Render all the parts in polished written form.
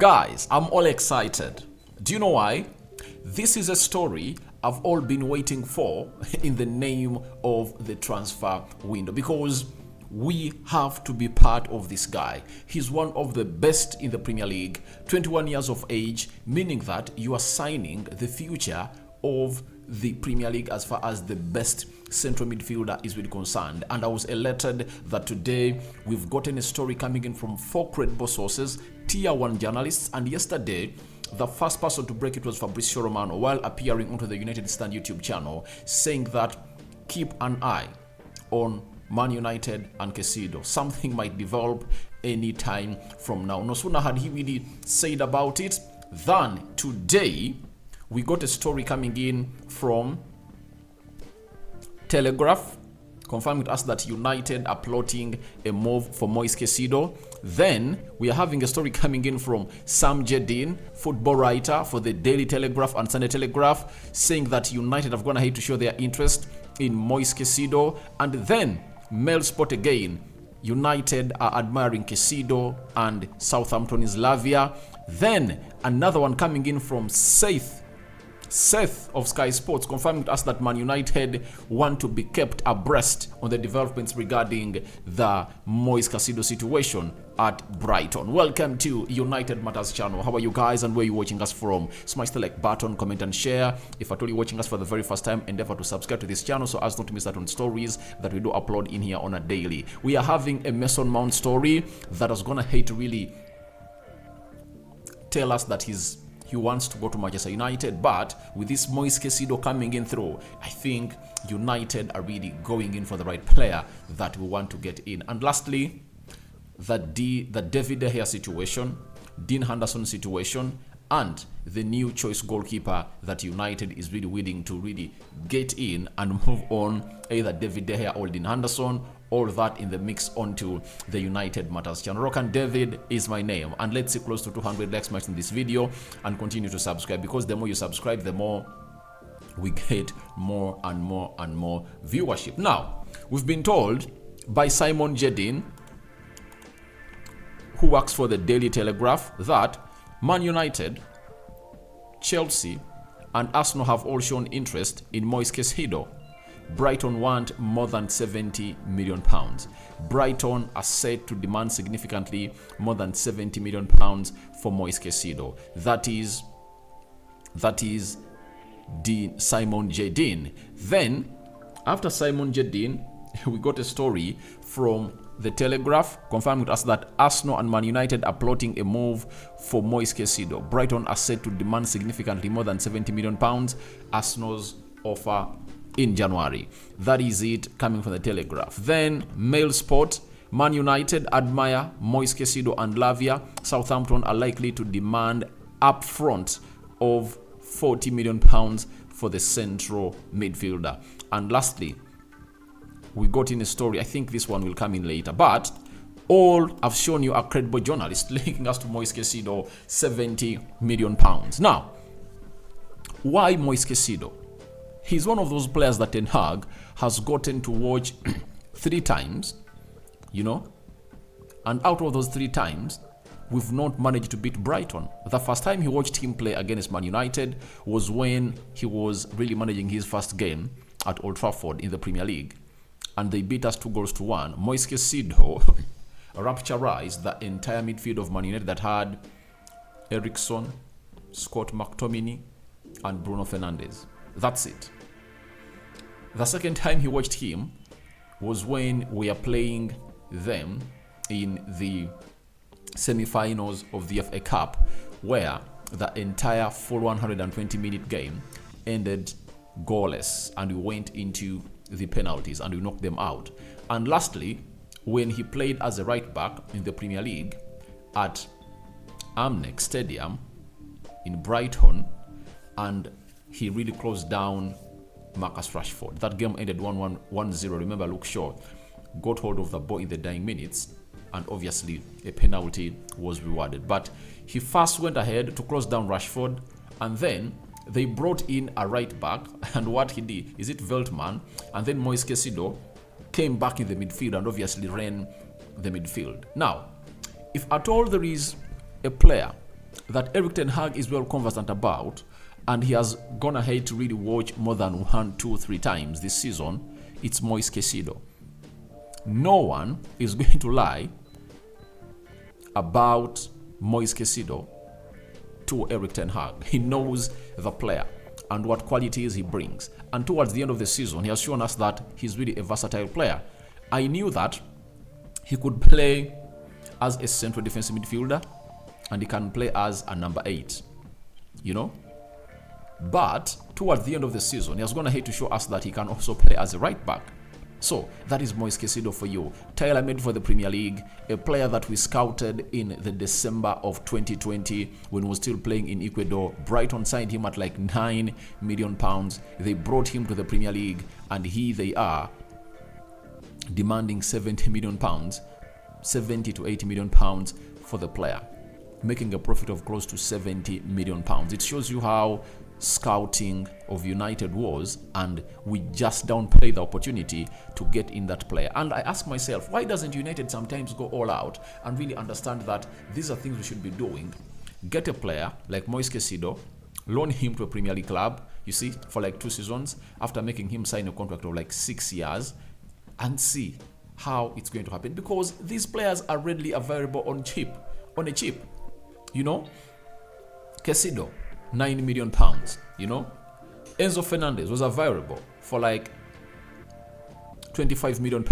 Guys, I'm all excited. Do you know why? This is a story I've all been waiting for in the name of the transfer window because we have to be part of this guy. He's one of the best in the Premier League, 21 years of age, meaning that you are signing the future of the Premier League as far as the best central midfielder is really concerned. And I was elated that today we've gotten a story coming in from 4 credible sources, tier 1 journalists, and yesterday the first person to break it was Fabrizio Romano while appearing onto the United Stand YouTube channel, saying that keep an eye on Man United and Caicedo. Something might develop any time from now. No sooner had he really said about it than today we got a story coming in from Telegraph confirming to us that United are plotting a move for Moise Caicedo. Then we are having a story coming in from Sam Jedin, football writer for the Daily Telegraph and Sunday Telegraph, saying that United have gone ahead to show their interest in Moise Caicedo. And then Mail Sport again, United are admiring Caicedo and Southampton is Lavia. Then another one coming in from Seth of Sky Sports, confirming to us that Man United want to be kept abreast on the developments regarding the Moise Caicedo situation at Brighton. Welcome to United Matters channel. How are you guys and where are you watching us from? Smash the like button, comment and share. If at all you're watching us for the very first time, endeavor to subscribe to this channel so as not to miss out on stories that we do upload in here on a daily. We are having a Mason Mount story that is gonna hate to really tell us that he wants to go to Manchester United, but with this Moise Caicedo coming in through, I think United are really going in for the right player that we want to get in. And lastly, the David De Gea situation, Dean Henderson situation, and the new choice goalkeeper that United is really willing to really get in and move on, either David De Gea or Dean Henderson. All that in the mix onto the United Matters channel. Rock and David is my name, and let's see close to 200 likes in this video and continue to subscribe, because the more you subscribe, the more we get more and more and more viewership. Now, we've been told by Simon Jedin, who works for the Daily Telegraph, that Man United, Chelsea, and Arsenal have all shown interest in Moise Caicedo. Brighton want more than £70 million. Brighton are set to demand significantly more than £70 million for Moise Caicedo. That is Simon Jedin. Then, after Simon Jedin, we got a story from the Telegraph confirming to us that Arsenal and Man United are plotting a move for Moise Caicedo. Brighton are set to demand significantly more than £70 million. Arsenal's offer in January. That is it coming from the Telegraph. Then Mail Sport, Man United admire Moise Caicedo and Lavia. Southampton are likely to demand upfront of £40 million for the central midfielder. And lastly, we got in a story, I think this one will come in later, but all I've shown you are credible journalists linking us to Moise Caicedo, £70 million. Now, why Moise Caicedo? He's one of those players that Ten Hag has gotten to watch 3 times, you know, and out of those 3 times, we've not managed to beat Brighton. The first time he watched him play against Man United was when he was really managing his first game at Old Trafford in the Premier League, and they beat us 2-1. Moise Caicedo rapturized the entire midfield of Man United that had Eriksson, Scott McTominay, and Bruno Fernandes. That's it. The second time he watched him was when we are playing them in the semi-finals of the FA Cup, where the entire full 120-minute game ended goalless and we went into the penalties and we knocked them out. And lastly, when he played as a right back in the Premier League at Amex Stadium in Brighton, and he really closed down Marcus Rashford. That game ended 1-0. Remember, Luke Shaw got hold of the ball in the dying minutes, and obviously a penalty was rewarded. But he first went ahead to close down Rashford, and then they brought in a right back, and what he did is it Veltman, and then Moise Caicedo came back in the midfield and obviously ran the midfield. Now, if at all there is a player that Erik ten Hag is well conversant about, and he has gone ahead to really watch more than 1, 2, 3 times this season, it's Moise Caicedo. No one is going to lie about Moise Caicedo to Erik ten Hag. He knows the player and what qualities he brings. And towards the end of the season, he has shown us that he's really a versatile player. I knew that he could play as a central defensive midfielder and he can play as a number 8, you know. But towards the end of the season, he has gone ahead to show us that he can also play as a right back. So that is Moise Caicedo for you. Tailor-made for the Premier League, a player that we scouted in the December of 2020 when he was still playing in Ecuador. Brighton signed him at like £9 million. They brought him to the Premier League, and here they are demanding £70 million, 70 to 80 million pounds for the player, making a profit of close to £70 million. It shows you how scouting of United was, and we just downplay the opportunity to get in that player. And I ask myself, why doesn't United sometimes go all out and really understand that these are things we should be doing? Get a player like Moise Caicedo, loan him to a Premier League club, you see, for like 2 seasons, after making him sign a contract of like 6 years, and see how it's going to happen, because these players are readily available on a cheap, you know. Caicedo, £9 million, you know. Enzo Fernandez was available for like £25 million.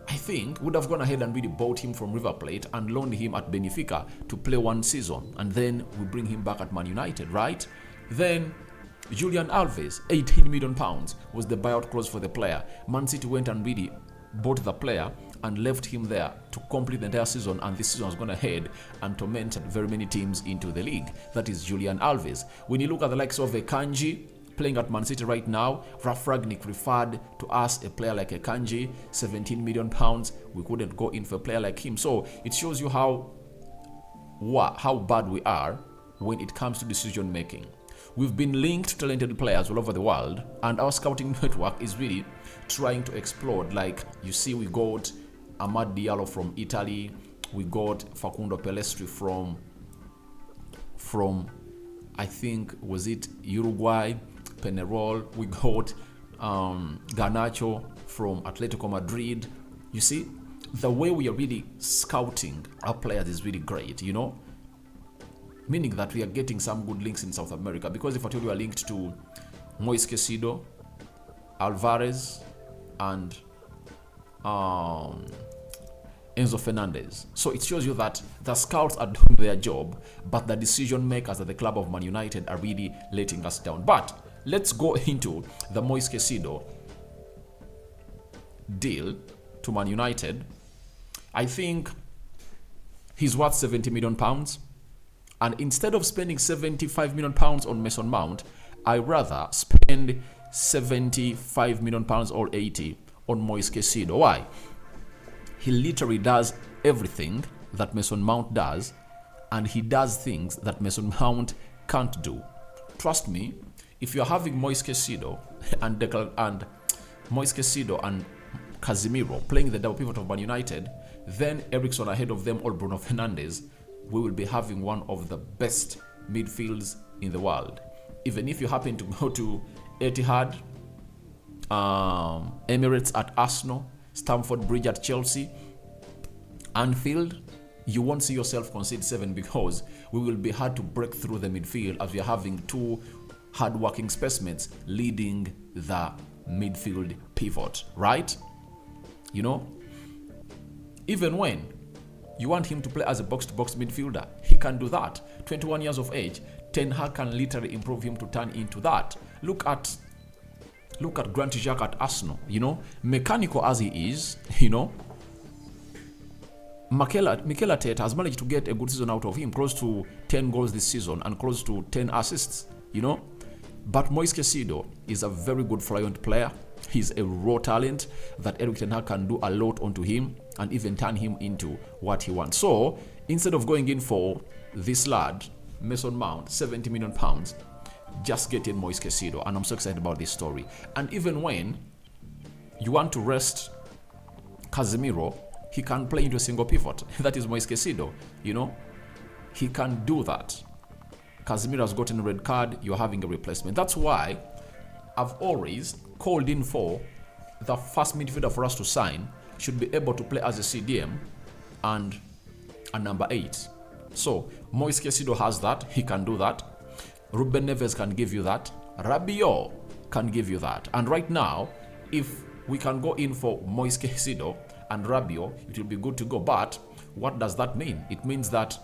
I think would have gone ahead and really bought him from River Plate and loaned him at Benfica to play 1 season, and then we bring him back at Man United, right? Then Julian Alves, £18 million was the buyout clause for the player. Man City went and really bought the player and left him there to complete the entire season, and this season has gone ahead and tormented very many teams into the league. That is Julian Alves. When you look at the likes of Akanji playing at Man City right now, Ralf Rangnick referred to us a player like Akanji, £17 million. We couldn't go in for a player like him. So it shows you how bad we are when it comes to decision making. We've been linked to talented players all over the world, and our scouting network is really trying to explode. Like you see, we got Amad Diallo from Italy, we got Facundo Pelestri from I think, was it Uruguay, Peñarol, we got Garnacho from Atletico Madrid. You see, the way we are really scouting our players is really great, you know, meaning that we are getting some good links in South America. Because if I told you are linked to Moise Caicedo, Alvarez, and Enzo Fernandez. So it shows you that the scouts are doing their job, but the decision makers at the club of Man United are really letting us down. But let's go into the Moise Caicedo deal to Man United. I think he's worth £70 million. And instead of spending £75 million on Mason Mount, I rather spend £75 million or 80 on Moise Caicedo. Why? He literally does everything that Mason Mount does, and he does things that Mason Mount can't do. Trust me, if you're having Moise Caicedo and Casemiro playing the double pivot of Man United, then Eriksen ahead of them or Bruno Fernandes, we will be having one of the best midfields in the world. Even if you happen to go to Etihad, Emirates at Arsenal, Stamford Bridge at Chelsea, Anfield, you won't see yourself concede 7, because we will be hard to break through the midfield as we are having 2 hard-working specimens leading the midfield pivot, right? You know, even when you want him to play as a box-to-box midfielder, he can do that. 21 years of age, Ten Hag can literally improve him to turn into that. Look at Granit Xhaka at Arsenal, you know, mechanical as he is, you know. Mikel Arteta has managed to get a good season out of him, close to 10 goals this season and close to 10 assists, you know. But Moise Caicedo is a very good flamboyant player. He's a raw talent that Erik ten Hag can do a lot onto him and even turn him into what he wants. So instead of going in for this lad, Mason Mount, £70 million, just get in Moise Caicedo, and I'm so excited about this story. And even when you want to rest Casemiro, he can play into a single pivot. That is Moise Caicedo, you know. he can do that. Casemiro has gotten a red card, you're having a replacement. That's why I've always called in for the first midfielder for us to sign should be able to play as a CDM and a number 8. So Moise Caicedo has that, he can do that. Ruben Neves can give you that. Rabiot can give you that. And right now, if we can go in for Moise Caicedo and Rabiot, it will be good to go. But what does that mean? It means that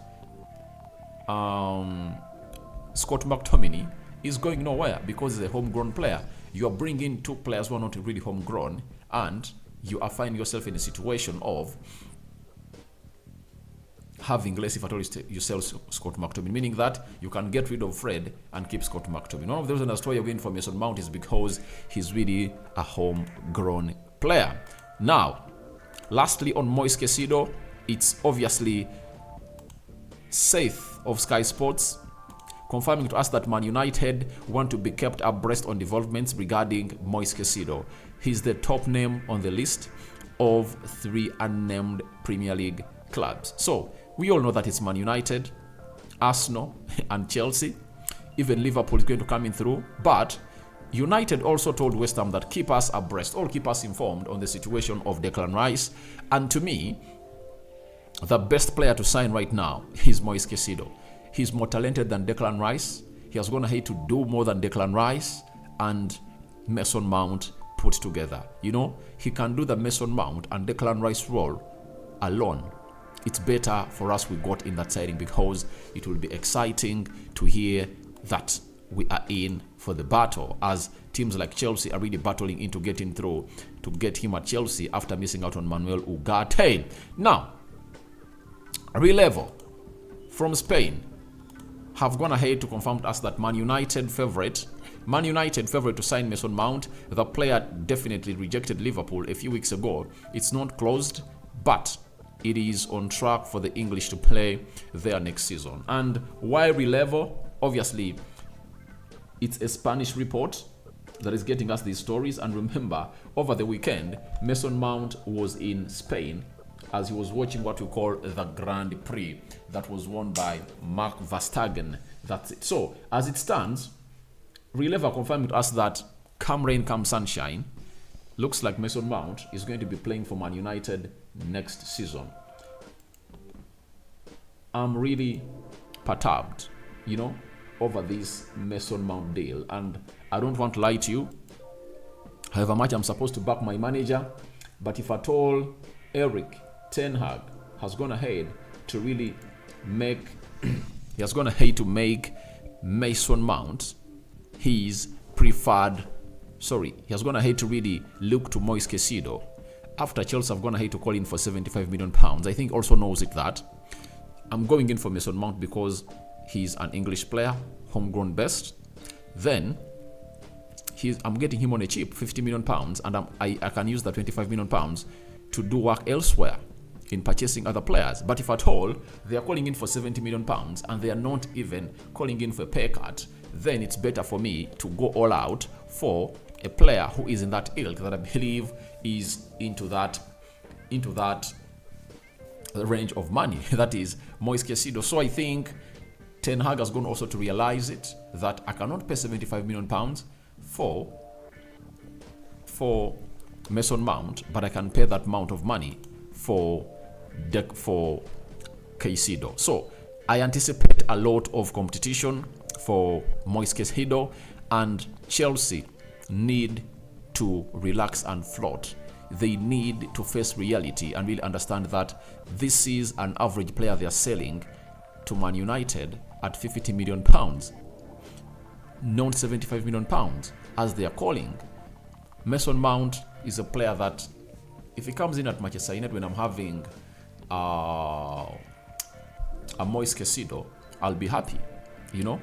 Scott McTominay is going nowhere because he's a homegrown player. You are bringing 2 players who are not really homegrown, and you are finding yourself in a situation of having less, if at all you sell Scott McTominay, meaning that you can get rid of Fred and keep Scott McTominay. One of the reasons that's why you're going for Mason Mount is because he's really a homegrown player. Now, lastly on Moise Caicedo, it's obviously Seth of Sky Sports confirming to us that Man United want to be kept abreast on developments regarding Moise Caicedo. He's the top name on the list of 3 unnamed Premier League clubs. So we all know that it's Man United, Arsenal, and Chelsea. Even Liverpool is going to come in through. But United also told West Ham that keep us abreast, or keep us informed on the situation of Declan Rice. And to me, the best player to sign right now is Moise Caicedo. He's more talented than Declan Rice. He has gone ahead to do more than Declan Rice and Mason Mount put together. You know, he can do the Mason Mount and Declan Rice role alone. It's better for us we got in that signing because it will be exciting to hear that we are in for the battle, as teams like Chelsea are really battling into getting through to get him at Chelsea after missing out on Manuel Ugarte. Now, Relevo from Spain have gone ahead to confirm to us that Man United favorite to sign Mason Mount. The player definitely rejected Liverpool a few weeks ago. It's not closed, but it is on track for the English to play there next season. And why Relevo? Obviously, it's a Spanish report that is getting us these stories. And remember, over the weekend, Mason Mount was in Spain as he was watching what we call the Grand Prix that was won by Mark Verstappen. That's it. So, as it stands, Relevo confirmed with us that come rain, come sunshine, looks like Mason Mount is going to be playing for Man United next season. I'm really perturbed, you know, over this Mason Mount deal. And I don't want to lie to you, however much I'm supposed to back my manager. But if at all Eric Ten Hag has gone ahead to really make he has gone ahead to make Mason Mount his preferred he has gone ahead to really look to Moise Caicedo after Chelsea have gone ahead to call in for £75 million. I think also knows it that I'm going in for Mason Mount because he's an English player, homegrown best. Then I'm getting him on a cheap £50 million, and I can use the £25 million to do work elsewhere in purchasing other players. But if at all they are calling in for £70 million and they are not even calling in for a pay cut, then it's better for me to go all out for a player who is in that ilk that I believe is into that range of money, that is Moise Caicedo. So I think Ten Hag has gone also to realize it, that I cannot pay £75 million for Mason Mount, but I can pay that amount of money for Caicedo. So I anticipate a lot of competition for Moise Caicedo, and Chelsea need to relax and float. They need to face reality and really understand that this is an average player they are selling to Man United at £50 million, not £75 million, as they are calling. Mason Mount is a player that, if he comes in at Manchester United when I'm having a Moise Caicedo, I'll be happy, you know.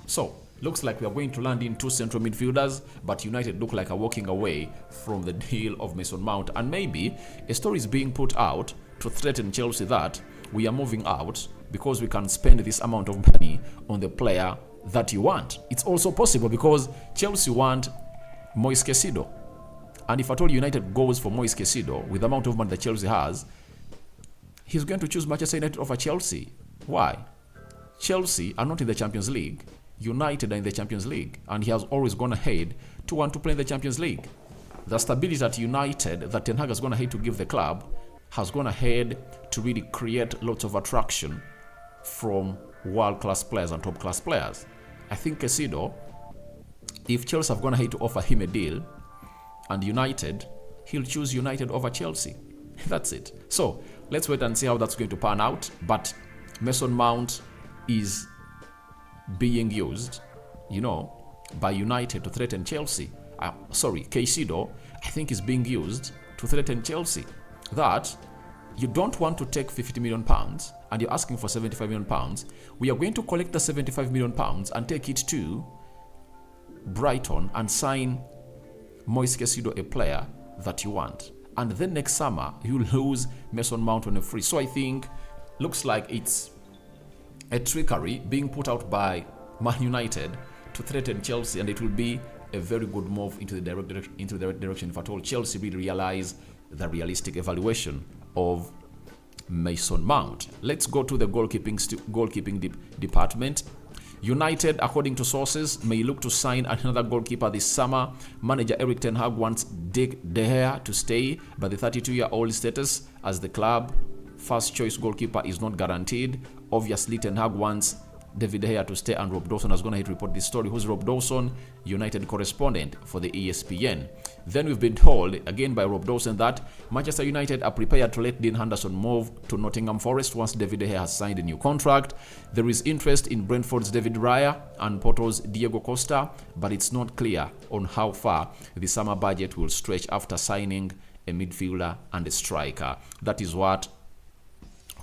So looks like we are going to land in 2 central midfielders, but United look like are walking away from the deal of Mason Mount. And maybe a story is being put out to threaten Chelsea that we are moving out because we can spend this amount of money on the player that you want. It's also possible because Chelsea want Moise Caicedo. And if at all United goes for Moise Caicedo with the amount of money that Chelsea has, he's going to choose Manchester United over Chelsea. Why? Chelsea are not in the Champions League. United are in the Champions League. And he has always gone ahead to want to play in the Champions League. The stability at United that Ten Hag has gone ahead to give the club has gone ahead to really create lots of attraction from world-class players and top-class players. I think Caicedo, if Chelsea have gone ahead to offer him a deal and United, he'll choose United over Chelsea. That's it. So let's wait and see how that's going to pan out. But Mason Mount is being used, by United to threaten Chelsea. Caicedo, I think, is being used to threaten Chelsea. That you don't want to take £50 million and you're asking for £75 million. We are going to collect the £75 million and take it to Brighton and sign Moise Caicedo, a player that you want. And then next summer, you lose Mason Mount on a free. So I think, looks like it's a trickery being put out by Man United to threaten Chelsea, and it will be a very good move into the right direction if at all Chelsea really realize the realistic evaluation of Mason Mount. Let's go to the goalkeeping department. United, according to sources, may look to sign another goalkeeper this summer. Manager Erik ten Hag wants De Gea to stay, but the 32-year-old status as the club first choice goalkeeper is not guaranteed. Obviously, Ten Hag wants David De Gea to stay, and Rob Dawson has gone ahead to report this story. Who's Rob Dawson? United correspondent for the ESPN. Then we've been told, again by Rob Dawson, that Manchester United are prepared to let Dean Henderson move to Nottingham Forest once David De Gea has signed a new contract. There is interest in Brentford's David Raya and Porto's Diego Costa, but it's not clear on how far the summer budget will stretch after signing a midfielder and a striker. That is what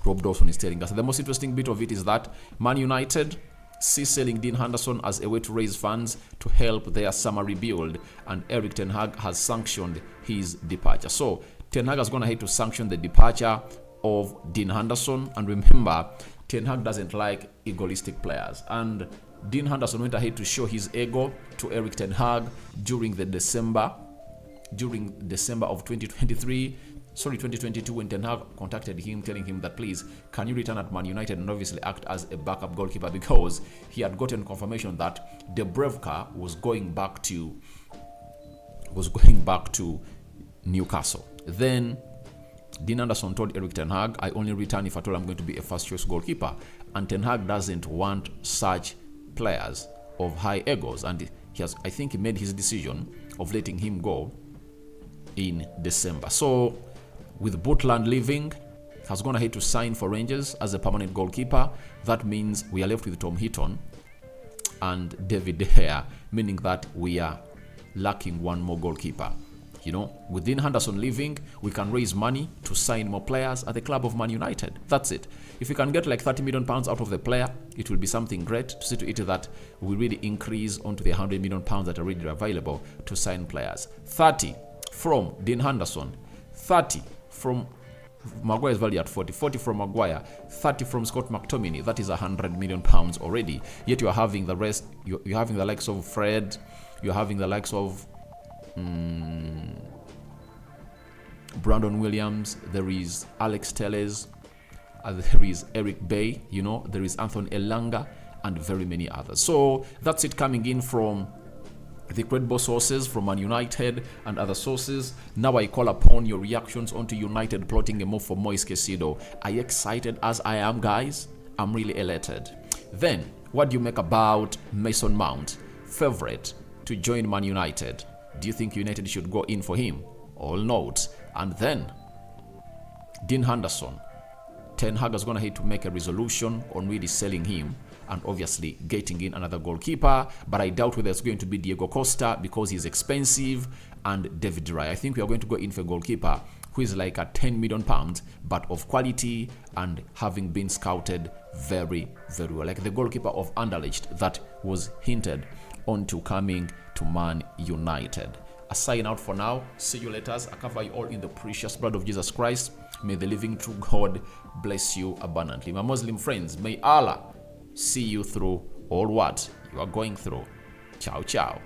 Rob Dawson is telling us. The most interesting bit of it is that Man United see selling Dean Henderson as a way to raise funds to help their summer rebuild, and Erik ten Hag has sanctioned his departure. So Ten Hag has gone ahead to sanction the departure of Dean Henderson, and remember, Ten Hag doesn't like egoistic players, and Dean Henderson went ahead to show his ego to Erik ten Hag during December of 2022, when Ten Hag contacted him, telling him that, please, can you return at Man United and obviously act as a backup goalkeeper, because he had gotten confirmation that Dubravka was going back to Newcastle. Then Dean Henderson told Erik ten Hag, I only return if at all I'm going to be a first choice goalkeeper, and Ten Hag doesn't want such players of high egos, and I think he made his decision of letting him go in December. So with Butland leaving, has gone ahead to sign for Rangers as a permanent goalkeeper. That means we are left with Tom Heaton and David De Gea, meaning that we are lacking one more goalkeeper. With Dean Henderson leaving, we can raise money to sign more players at the club of Man United. That's it. If we can get like £30 million out of the player, it will be something great to see to it that we really increase onto the £100 million that are really available to sign players. 30 from Dean Henderson, 30 from Maguire's value at 40 from Maguire, 30 from Scott McTominay. That is £100 million already. Yet you are having the rest. You're having the likes of Fred. You're having the likes of Brandon Williams. There is Alex Telles. There is Eric Bay. There is Anthony Elanga and very many others. So that's it coming in from the credible sources from Man United and other sources. Now I call upon your reactions onto United plotting a move for Moise Caicedo. Are you excited as I am, guys? I'm really elated. Then, what do you make about Mason Mount, favorite to join Man United? Do you think United should go in for him? All notes. And then, Dean Henderson. Ten Hag is going to have to make a resolution on really selling him and obviously getting in another goalkeeper, but I doubt whether it's going to be Diego Costa because he's expensive, and David Raya. I think we are going to go in for a goalkeeper who is like at £10 million, but of quality and having been scouted very, very well. Like the goalkeeper of Anderlecht that was hinted onto coming to Man United. A sign out for now. See you later. I cover you all in the precious blood of Jesus Christ. May the living true God bless you abundantly. My Muslim friends, may Allah see you through all what you are going through. Ciao, ciao.